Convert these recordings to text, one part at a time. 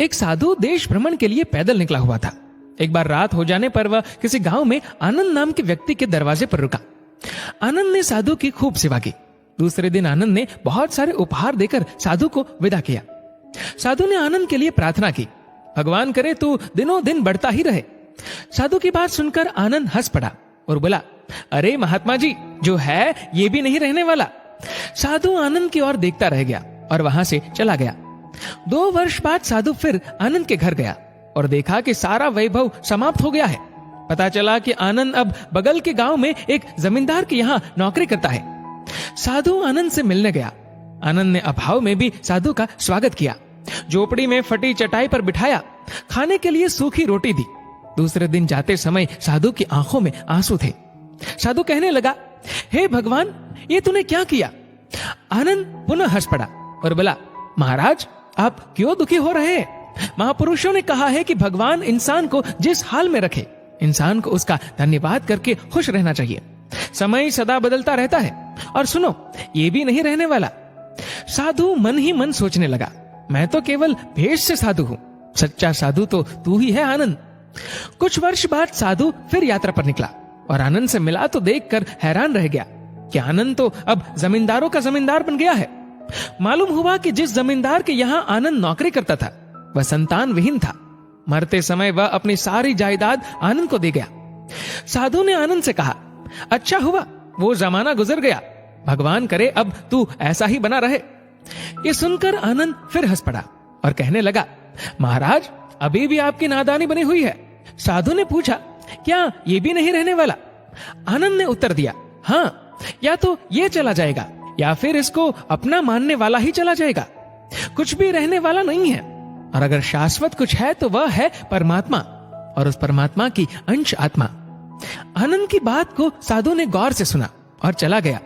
एक साधु देश भ्रमण के लिए पैदल निकला हुआ था। एक बार रात हो जाने पर वह किसी गांव में आनंद नाम के व्यक्ति के दरवाजे पर रुका। आनंद ने साधु की खूब सेवा की। दूसरे दिन आनंद ने बहुत सारे उपहार देकर साधु को विदा किया। साधु ने आनंद के लिए प्रार्थना की, भगवान करे तू दिनों दिन बढ़ता ही रहे। साधु की बात सुनकर आनंद हंस पड़ा और बोला, अरे महात्मा जी, जो है ये भी नहीं रहने वाला। साधु आनंद की ओर देखता रह गया और वहां से चला गया। 2 वर्ष बाद साधु फिर आनंद के घर गया और देखा कि सारा वैभव समाप्त हो गया है। पता चला कि आनंद अब बगल के गांव में एक जमींदार के यहाँ नौकरी करता है। साधु आनंद से मिलने गया। आनंद ने अभाव में भी साधु का स्वागत किया, झोपड़ी में फटी चटाई पर बिठाया, खाने के लिए सूखी रोटी दी। दूसरे दिन जाते समय साधु की आंखों में आंसू थे। साधु कहने लगा, हे भगवान, ये तूने क्या किया? आनंद पुनः हंस पड़ा और बोला, महाराज, आप क्यों दुखी हो रहे हैं? महापुरुषों ने कहा है कि भगवान इंसान को जिस हाल में रखे, इंसान को उसका धन्यवाद करके खुश रहना चाहिए। समय सदा बदलता रहता है और सुनो, ये भी नहीं रहने वाला। साधु मन ही मन सोचने लगा, मैं तो केवल भेष से साधु हूं, सच्चा साधु तो तू ही है आनंद। कुछ वर्ष बाद साधु फिर यात्रा पर निकला और आनंद से मिला तो देखकर हैरान रह गया कि आनंद तो अब जमींदारों का जमींदार बन गया है। मालूम हुआ कि जिस जमींदार के यहाँ आनंद नौकरी करता था वह संतान विहीन था। मरते समय वह अपनी सारी जायदाद आनंद को दे गया। साधु ने आनंद से कहा, अच्छा हुआ वो जमाना गुजर गया, भगवान करे अब तू ऐसा ही बना रहे। ये सुनकर आनंद फिर हंस पड़ा और कहने लगा, महाराज, अभी भी आपकी नादानी बनी हुई है। साधु ने पूछा, क्या ये भी नहीं रहने वाला? आनंद ने उत्तर दिया, हाँ, या तो ये चला जाएगा या फिर इसको अपना मानने वाला ही चला जाएगा। कुछ भी रहने वाला नहीं है, और अगर शाश्वत कुछ है तो वह है परमात्मा, और उस परमात्मा की अंश आत्मा। आनंद की बात को साधु ने गौर से सुना और चला गया।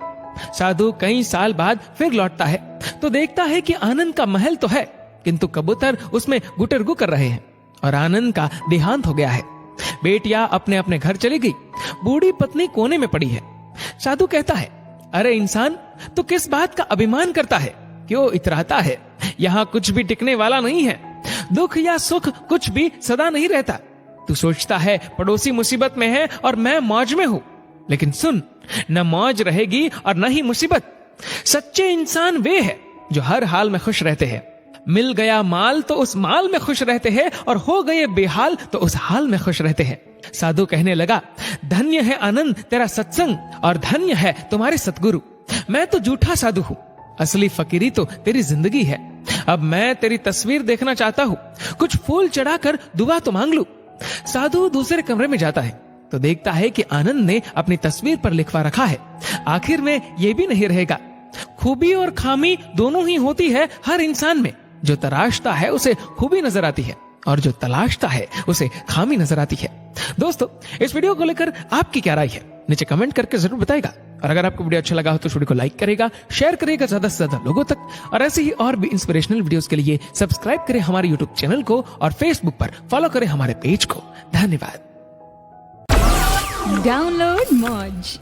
साधु कई साल बाद फिर लौटता है तो देखता है कि आनंद का महल तो है, किंतु कबूतर उसमें गुटरगु कर रहे हैं और आनंद का देहांत हो गया है। बेटियां अपने अपने घर चली गई, बूढ़ी पत्नी कोने में पड़ी है। साधु कहता है, अरे इंसान, तू किस बात का अभिमान करता है? क्यों इतराता है? यहाँ कुछ भी टिकने वाला नहीं है। दुख या सुख कुछ भी सदा नहीं रहता। तू सोचता है पड़ोसी मुसीबत में है और मैं मौज में हूँ, लेकिन सुन, न मौज रहेगी और न ही मुसीबत। सच्चे इंसान वे हैं जो हर हाल में खुश रहते हैं। मिल गया माल तो उस माल में खुश रहते हैं, और हो गए बेहाल तो उस हाल में खुश रहते हैं। साधु कहने लगा, धन्य है आनंद तेरा सत्संग, और धन्य है तुम्हारे सतगुरु। मैं तो झूठा साधु हूँ, असली फकीरी तो तेरी जिंदगी है। अब मैं तेरी तस्वीर देखना चाहता हूँ, कुछ फूल चढ़ाकर दुआ तो मांग लूं। साधु दूसरे कमरे में जाता है तो देखता है कि आनंद ने अपनी तस्वीर पर लिखवा रखा है, आखिर में ये भी नहीं रहेगा। खूबी और खामी दोनों ही होती है हर इंसान में। जो तराशता है उसे खूबी नजर आती है, और जो तलाशता है उसे खामी नजर आती है। दोस्तों, इस वीडियो को लेकर आपकी क्या राय है, नीचे कमेंट करके जरूर बताएगा। और अगर आपको वीडियो अच्छा लगा हो तो वीडियो को लाइक करेगा, शेयर करेगा ज्यादा से ज्यादा लोगों तक, और ऐसे ही और भी इंस्पिरेशनल वीडियोस के लिए सब्सक्राइब करें हमारे यूट्यूब चैनल को और फेसबुक पर फॉलो करें हमारे पेज को। धन्यवाद। डाउनलोड मौज।